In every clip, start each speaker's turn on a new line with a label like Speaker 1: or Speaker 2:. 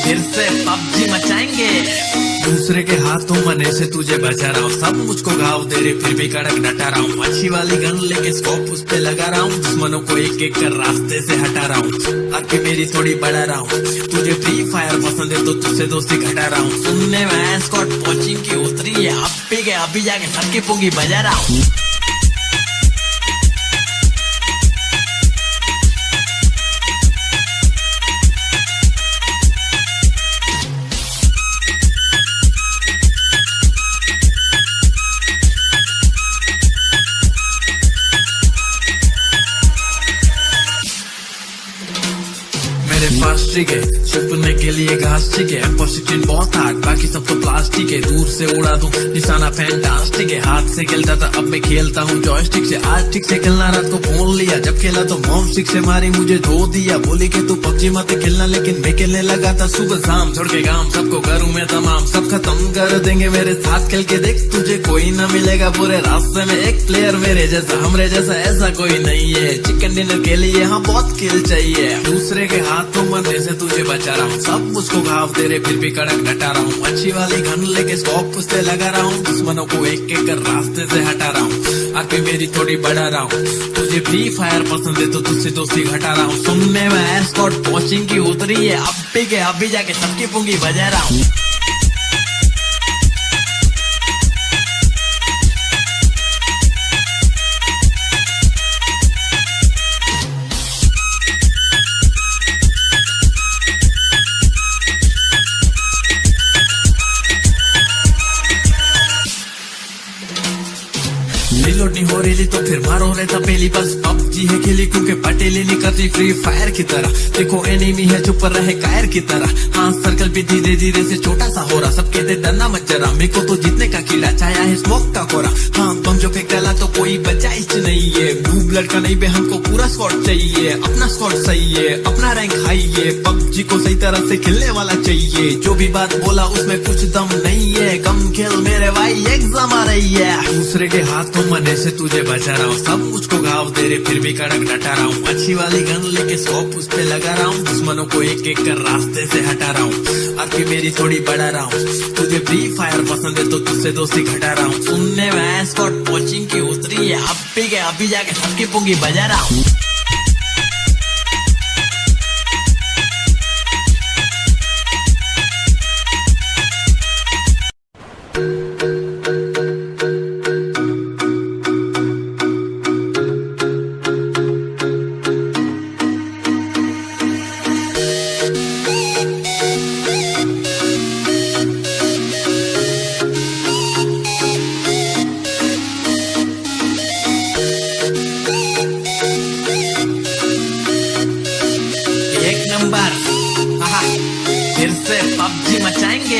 Speaker 1: फिर से पबजी मचाएंगे। दूसरे के हाथों मने से तुझे बचा रहा हूँ, सब मुझको घाव दे रहे फिर भी कड़क डटा रहा हूँ। अच्छी वाली गन लेके स्कोप उस पे लगा रहा हूँ, दुश्मनों को एक एक कर रास्ते से हटा रहा हूँ। आगे मेरी थोड़ी बढ़ा रहा हूँ, तुझे फ्री फायर पसंद है तो तुझसे दोस्ती घटा रहा हूँ। सुनने में स्कॉट कोचिंग की उतरी है, अब भी गए अभी जाके सबकी पुंगी बजा रहा हूँ। फास्टिक है छुपने के लिए घास ठीक है, पॉजिटिव बहुत हार्ड बाकी सब तो प्लास्टिक है। दूर से उड़ा दूं निशाना फैंटास्टिक है, हाथ से खेलता था अब मैं खेलता हूँ जॉयस्टिक से। आज ठीक से खेलना रात को फोन लिया, जब खेला तो मॉम स्टिक से मारी मुझे धो दिया। बोली कि तू पबजी मत खेलना, लेकिन मैं खेलने लगा था सुबह शाम। छोड़ के गांव सबको करूँ मैं तमाम, सब खत्म कर देंगे मेरे साथ खेल के देख। तुझे कोई न मिलेगा पूरे रास्ते में एक प्लेयर मेरे जैसा, हमरे जैसा ऐसा कोई नहीं है। चिकन डिनर के लिए हाँ बहुत किल चाहिए, दूसरे के हाथों मरने से तुझे बचा रहा हूँ। सब मुझको घाव दे रहे फिर भी कड़क डटा रहा हूँ। अच्छी वाली गन लेके स्कोप उस पे लगा रहा हूँ, दुश्मनों को एक एक कर रास्ते से हटा रहा हूँ। आगे मेरी थोड़ी बढ़ा रहा हूँ, तुझे फ्री फायर पसंद है तो तुझसे दोस्ती घटा रहा हूँ। सुनने में स्कॉट कोचिंग की उतरी है, अब भी के अभी जाके सबकी पुंगी बजा रहा हूँ। रिलोड नहीं हो रही तो फिर मारो रहता पहली, बस पबजी है खेली क्योंकि पटेली नहीं करती फ्री फायर की तरह। देखो एनिमी है चुप रहे कायर की तरह, हाँ सर्कल भी धीरे धीरे से छोटा सा हो रहा। सब कहते डरना मत जरा, मेरे को तो जीतने का कीड़ा छाया है स्मोक का कोरा। हाँ बम जो फेंक डाला तो कोई बचाइश नहीं है, ब्लू ब्लड का नहीं बे हमको पूरा स्क्वाड चाहिए। अपना स्क्वाड सही है, अपना रैंक हाई है, पबजी को सही तरह से खेलने वाला चाहिए। जो भी बात बोला उसमें कुछ दम नहीं है, कम खेल मेरे भाई एग्जाम आ रही है। दूसरे के हाथों मने से तुझे बचा रहा हूँ, सब मुझको घाव दे रहे फिर भी कड़क डटा रहा हूँ। अच्छी वाली गन लेके स्कोप उस पे लगा रहा हूँ, दुश्मनों को एक एक कर रास्ते से हटा रहा हूँ। आगे मेरी थोड़ी बढ़ा रहा हूँ, तुझे फ्री फायर पसंद है तो तुझसे दोस्ती घटा रहा हूँ। सुनने में स्कॉट कोचिंग की उतरी है, अब भी गए अभी जाके सबकी पुंगी बजा रहा हूँ। फिर से पबजी मचाएंगे।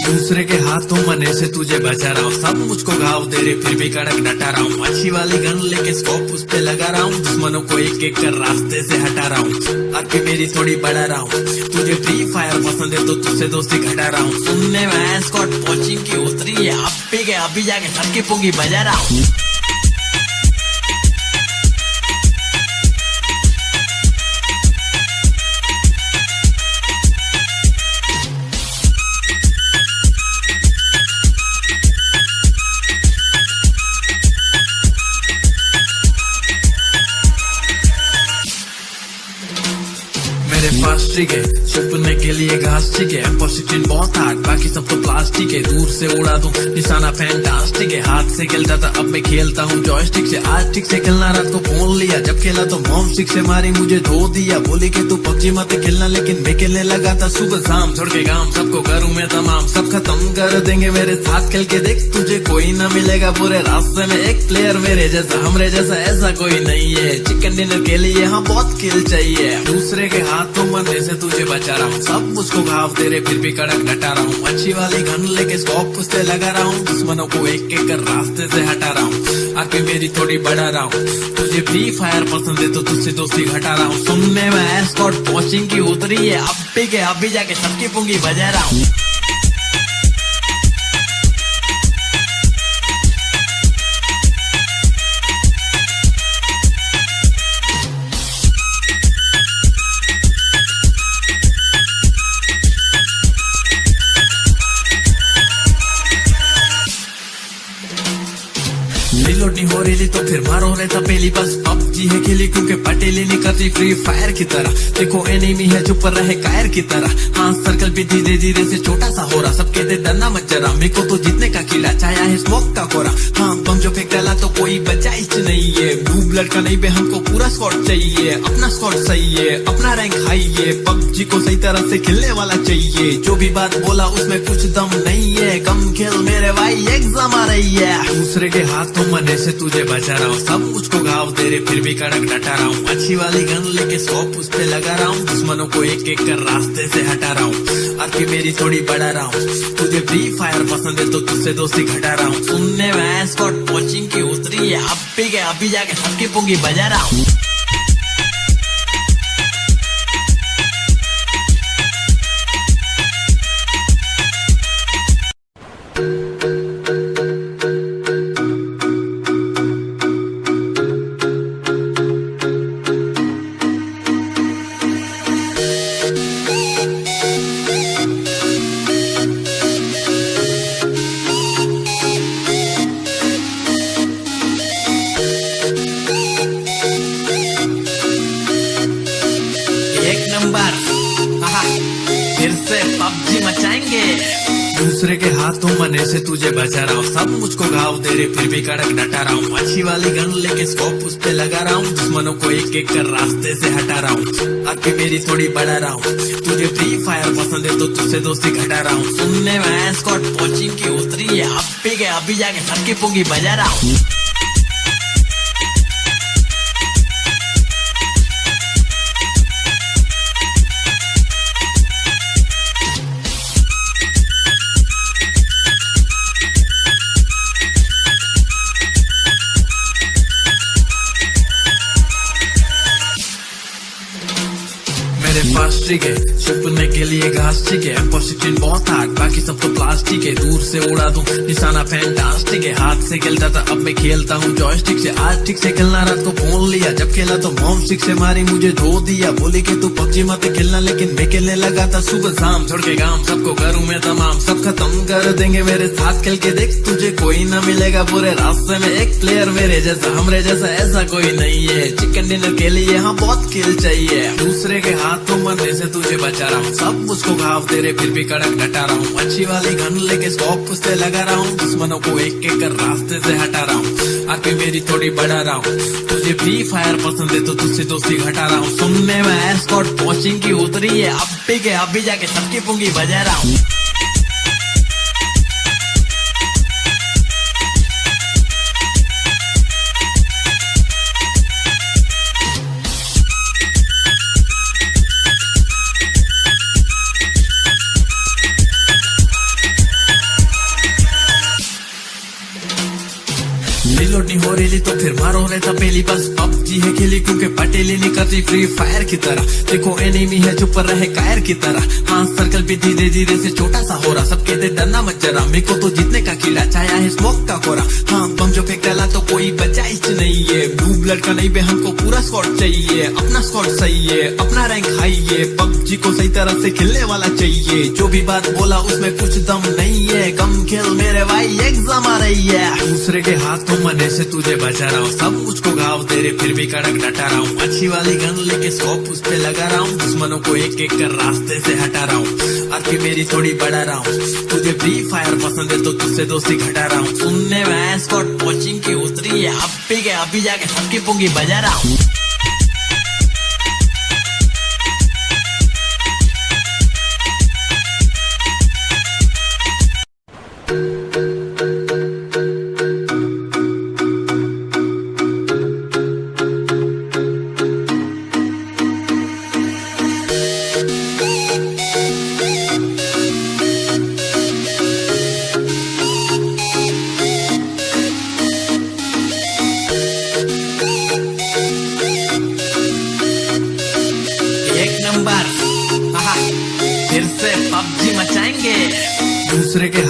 Speaker 1: दूसरे के हाथों मने से तुझे बचा रहा हूँ, सब मुझको घाव दे रहे फिर भी कड़क डटा रहा हूँ। अच्छी वाली गन लेके स्कोप उस पे लगा रहा हूँ, दुश्मनों को एक एक कर रास्ते से हटा रहा हूँ। आगे मेरी थोड़ी बढ़ा रहा हूँ, तुझे फ्री फायर पसंद है तो तुझसे दोस्ती घटा रहा हूँ। सुनने में स्कॉट कोचिंग की उतरी है, अब भी गए अभी जाके सबकी पुंगी बजा रहा हूँ। फास्टिक है छुपने के लिए घास ठीक है, पॉजिटिव बहुत हार्ड बाकी सब तो प्लास्टिक है। दूर से उड़ा दूं निशाना फैंटास्टिक है, हाथ से खेलता था अब मैं खेलता हूँ जॉयस्टिक से। आज ठीक से खेलना रात को फोन लिया, जब खेला तो मॉम स्टिक से मारी मुझे धो दिया। बोली कि तू पबजी मत खेलना, लेकिन मैं खेलने लगा था सुबह शाम। छोड़ के गांव सबको करूँ मैं तमाम, सब खत्म कर देंगे मेरे साथ खेल के देख। तुझे कोई न मिलेगा पूरे रास्ते में एक प्लेयर मेरे जैसा, हमरे जैसा ऐसा कोई नहीं है। चिकन डिनर के लिए हाँ बहुत किल चाहिए, दूसरे के हाथों मरने से तुझे मचा रहा हूँ, सब मुझको घाव दे रहे फिर भी कड़क डटा रहा हूँ। अच्छी वाली गन लेके स्कोप उससे लगा रहा हूँ, दुश्मनों को एक एक कर रास्ते से हटा रहा हूँ। आगे मेरी थोड़ी बढ़ा रहा हूँ, तुझे फ्री फायर पसंद है तो तुझसे दोस्ती घटा रहा हूँ। सुनने में एस्कॉर्ट पहुंचिंग की उतरी है, अब भी जाके सबकी पुंगी बजा रहा हूँ। रिलोड नहीं हो रही तो फिर मारो रहता पहली बस पबजी है खेली क्योंकि पटेली नहीं करती फ्री फायर की तरह। देखो एनिमी है चुप रहे कायर की तरह, हाँ सर्कल भी धीरे धीरे से छोटा सा हो रहा। सब कहते डरना मत जरा, मेरे को तो जीतने का कीड़ा चाया है स्मोक का कोरा। हाँ बम जो फेंक डाला तो कोई बचा ही नहीं है, ब्लू ब्लड का नहीं बे हमको पूरा स्क्वाड चाहिए। अपना स्क्वाड सही है, अपना रैंक हाई है, पबजी को सही तरह से खेलने वाला चाहिए। जो भी बात बोला उसमें कुछ दम नहीं है, कम खेल मेरे भाई एग्जाम आ रही है। दूसरे के हाथों मने से तुझे बचा रहा हूँ, सब मुझको घाव दे रहे फिर भी कड़क डटा रहा हूँ। अच्छी वाली गन लेके स्कोप उस पे लगा रहा हूँ, दुश्मनों को एक एक कर रास्ते से हटा रहा हूँ। आगे मेरी थोड़ी बढ़ा रहा हूँ, तुझे फ्री फायर पसंद है तो तुझसे दोस्ती घटा रहा हूँ। सुनने में स्कॉट कोचिंग की उतरी है, अभी जाके सबकी पुंगी बजा रहा हूँ। फिर से पबजी मचाएंगे। दूसरे के हाथों मने से तुझे बचा रहा हूँ, सब मुझको घाव दे रहे फिर भी कड़क डटा रहा हूँ। अच्छी वाली गन लेके स्कोप उस पे लगा रहा हूँ, दुश्मनों को एक एक कर रास्ते से हटा रहा हूँ। आगे मेरी थोड़ी बढ़ा रहा हूँ, तुझे फ्री फायर पसंद है तो तुझसे दोस्ती घटा रहा हूँ। सुनने में स्कॉट कोचिंग की उतरी है, अभी जाके सबकी पुंगी बजा रहा हूँ। मेरे पास ठीक है छुपने के लिए घास ठीक है, पॉजिटिव बहुत हार्ड बाकी सब तो प्लास्टिक है। दूर से उड़ा दूं निशाना फैंटास्टिक है, हाथ से खेलता था अब मैं खेलता हूँ जॉयस्टिक से। आज ठीक से खेलना रात को फोन लिया, जब खेला तो मॉम स्टिक से मारी मुझे धो दिया। बोली कि तू पबजी मत खेलना, लेकिन मैं खेलने लगा था सुबह शाम। छोड़ के काम सबको करूँ मैं तमाम, सब खत्म कर देंगे मेरे साथ खेल के देख। तुझे कोई ना मिलेगा पूरे रास्ते में एक प्लेयर मेरे जैसा, हमरे जैसा ऐसा कोई नहीं है। चिकन डिनर के लिए यहाँ बहुत खेल चाहिए, दूसरे के हाथों मरने से तुझे बचा रहा हूँ। सब मुझको घाव दे रहे फिर भी कड़क डटा रहा हूँ। अच्छी वाली गन लेके स्कोप उस पे लगा रहा हूँ, दुश्मनों को एक एक कर रास्ते से हटा रहा हूँ। आगे मेरी थोड़ी बढ़ा रहा हूँ, तुझे फ्री फायर पसंद है तो तुझसे दोस्ती घटा रहा हूँ। सुनने में स्कॉट कोचिंग की उतरी है, अभी जाके सबकी पुंगी बजा रहा हूँ। रिलोड नहीं हो रही तो फिर मारो रहता पहली बस पबजी है खेली क्योंकि पटेली नहीं करती फ्री फायर की तरह। देखो एनिमी है चुप रहे कायर की तरह, हाँ सर्कल भी धीरे धीरे से छोटा सा हो रहा। सब कहते डरना मत जरा, मेरे को तो जीतने का कीड़ा चाया है स्मोक का कोरा। हाँ बम जो फेंक डाला तो कोई बचा ही नहीं है, ब्लू ब्लड का नहीं बे हमको पूरा स्क्वाड चाहिए। अपना स्क्वाड सही है, अपना रैंक हाई है, पबजी को सही तरह से खेलने वाला चाहिए। जो भी बात बोला उसमें कुछ दम नहीं है, कम खेल मेरे भाई एग्जाम आ रही है। दूसरे के हाथों मने से तुझे बचा रहा हूँ, सब मुझको घाव दे रहे फिर भी कड़क डटा रहा हूँ। अच्छी वाली गन लेके स्कोप उस पे लगा रहा हूँ, दुश्मनों को एक एक कर रास्ते से हटा रहा हूँ। आगे मेरी थोड़ी बढ़ा रहा हूँ, तुझे फ्री फायर पसंद है तो तुझसे दोस्ती घटा रहा हूँ। सुनने में स्कॉट कोचिंग की उतरी है, अभी जाके सबकी पुंगी बजा रहा हूँ।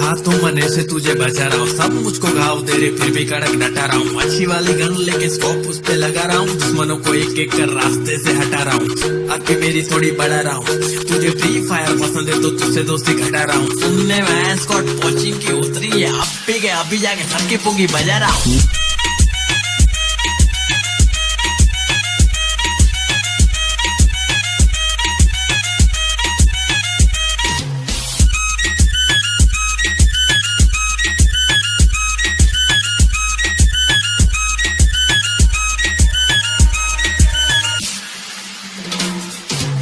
Speaker 1: हाथों मने से तुझे बचा रहा हूँ, सब मुझको घाव दे रहे फिर भी कड़क डटा रहा हूँ। अच्छी वाली गन लेके स्कोप उस पे लगा रहा हूँ, दुश्मनों को एक एक कर रास्ते से हटा रहा हूँ। अब भी मेरी थोड़ी बढ़ा रहा हूँ, तुझे फ्री फायर पसंद है तो तुझसे दोस्ती घटा रहा हूँ। सुनने में स्कॉट कोचिंग की उतरी है, अब भी गया अभी जाके सबकी पुंगी बजा रहा हूँ।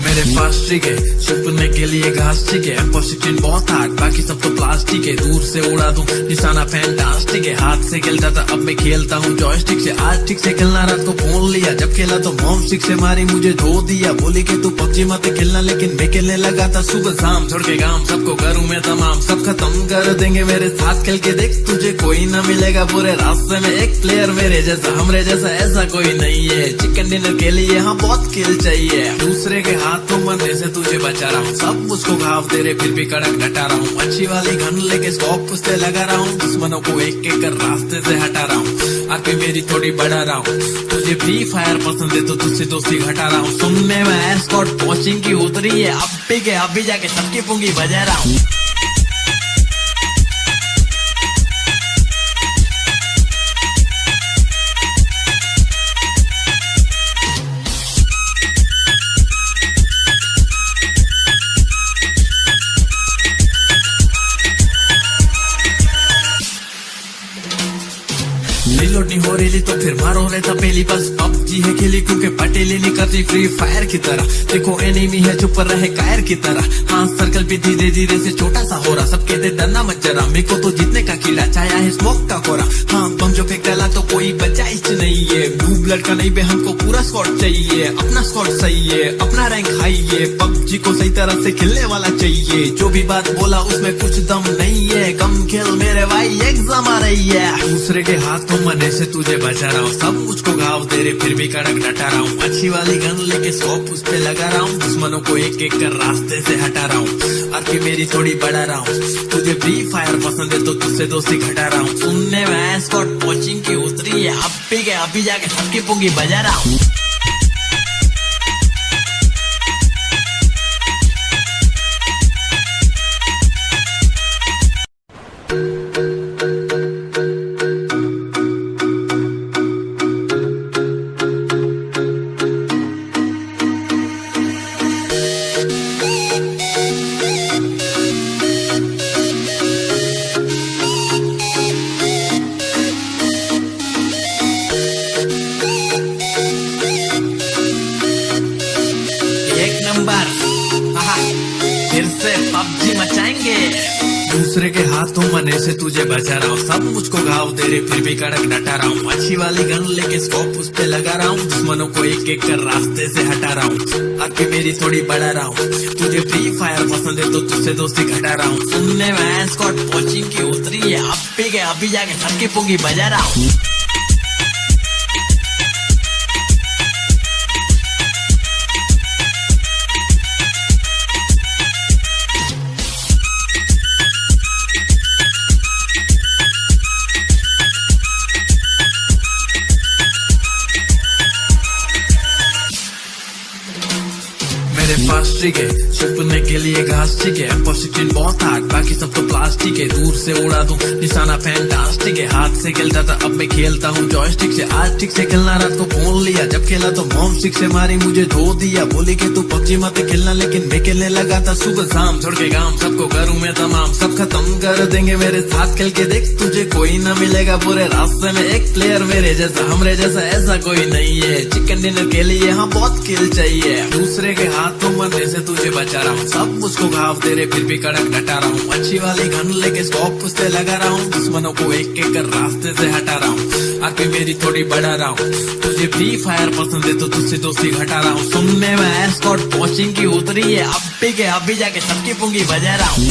Speaker 1: मेरे पास ट्रिक है छुपने के लिए घास ठीक है, M16 बहुत हार्ड बाकी सब तो प्लास्टिक है। दूर से उड़ा दूं निशाना फैंटास्टिक है, हाथ से खेलता था अब मैं खेलता हूँ जॉयस्टिक से। आज ठीक से खेलना रात को फोन लिया, जब खेला तो मॉम स्टिक से मारी मुझे धो दिया। बोली कि तू PUBG मत खेलना, लेकिन मैं खेलने लगा था सुबह शाम। छोड़ के गांव सबको करूँ मैं तमाम, सब खत्म कर देंगे मेरे साथ खेल के देख, तुझे कोई न मिलेगा पूरे रास्ते में एक प्लेयर मेरे जैसा, हमरे जैसा ऐसा कोई नहीं है। चिकन डिनर के लिए हाँ बहुत किल चाहिए, दूसरे के हाथों मरने से तुझे बचा रहा हूँ, सब मुझको घाव दे रहे फिर भी कड़क डटा रहा हूँ। अच्छी वाली गन लेके स्कोप उस पे लगा रहा हूँ, दुश्मनों को एक एक कर रास्ते से हटा रहा हूँ। आगे मेरी थोड़ी बढ़ा रहा हूँ, तुझे फ्री फायर पसंद है तो तुझसे दोस्ती घटा रहा हूँ। सुनने में स्कॉट कोचिंग की उतरी है, अब भी के अभी जाके सबकी पुंगी बजा रहा हूँ। रिलोड नहीं हो रही तो फिर मारो रहता पहली, बस PUBG है खेली क्योंकि पटेली नहीं करती फ्री फायर की तरह। देखो एनिमी है चुप रहे कायर की तरह, हाँ सर्कल पे धीरे धीरे से छोटा सा हो रहा। सब कहते डरना मत जरा, मेरे को तो जीतने का कीड़ा छाया है स्मोक का कोरा। हाँ बम जो फेंक डाला तो कोई बचाइश नहीं है, ब्लू ब्लड का नहीं बे हमको पूरा स्क्वाड चाहिए। अपना स्क्वाड सही है, अपना रैंक हाई है, PUBG को सही तरह से खेलने वाला चाहिए। जो भी बात बोला उसमें कुछ दम नहीं है, कम खेल मेरे भाई एग्जाम आ रही है। दूसरे के हाथों मने से तुझे बचा रहा हूँ, सब मुझको घाव दे रहे फिर भी कड़क डटा रहा हूँ। अच्छी वाली गन लेके स्कोप उस पे लगा रहा हूँ, दुश्मनों को एक एक कर रास्ते से हटा रहा हूँ। आगे मेरी थोड़ी बढ़ा रहा हूँ, तुझे फ्री फायर पसंद है तो तुझसे दोस्ती घटा रहा हूँ। सुनने में स्कॉट कोचिंग की उतरी है, अब भी गया अभी जाके सबकी पुंगी बजा रहा हूँ। फिर से PUBG मचाएंगे, दूसरे के हाथों मने से तुझे बचा रहा हूँ, सब मुझको घाव दे रहे फिर भी कड़क डटा रहा हूँ। अच्छी वाली गन लेके स्कोप उस पे लगा रहा हूँ, दुश्मनों को एक एक कर रास्ते से हटा रहा हूँ। आगे मेरी थोड़ी बढ़ा रहा हूँ, तुझे फ्री फायर पसंद है तो तुझसे दोस्ती घटा रहा हूँ। सुनने में स्कॉट कोचिंग की उतरी है, अब भी गया अभी जाके सबकी पुंगी बजा रहा हूँ। मेरे पास ट्रिक है छुपने के लिए घास ठीक है, M16 बहुत हार्ड बाकी सब तो प्लास्टिक है। दूर से उड़ा दूं निशाना फैंटास्टिक है, हाथ से खेलता था अब मैं खेलता हूँ जॉयस्टिक से। आज ठीक से खेलना रात को फोन लिया, जब खेला तो मॉम स्टिक से मारी मुझे धो दिया। बोली कि तू PUBG मत खेलना, लेकिन मैं खेलने लगा था सुबह शाम। छोड़ के गांव सबको करूँ मैं तमाम, सब खत्म कर देंगे मेरे साथ खेल के देख, तुझे कोई न मिलेगा पूरे रास्ते में एक प्लेयर मेरे जैसा, हमरे जैसा ऐसा कोई नहीं है। चिकन डिनर के लिए हाँ बहुत किल चाहिए, दूसरे के हाथों मरने से तुझे बचा रहा हूँ, सब मुझको घाव दे रहे फिर भी कड़क डटा रहा हूँ। अच्छी वाली गन लेके स्कोप उस पे लगा रहा हूँ, दुश्मनों को एक एक कर रास्ते से हटा रहा हूँ। आगे मेरी थोड़ी बढ़ा रहा हूँ, तुझे फ्री फायर पसंद है तो तुझसे दोस्ती घटा रहा हूँ। सुनने में स्कॉट कोचिंग की उतरी है, अब भी के अभी जाके सबकी पुंगी बजा रहा हूँ।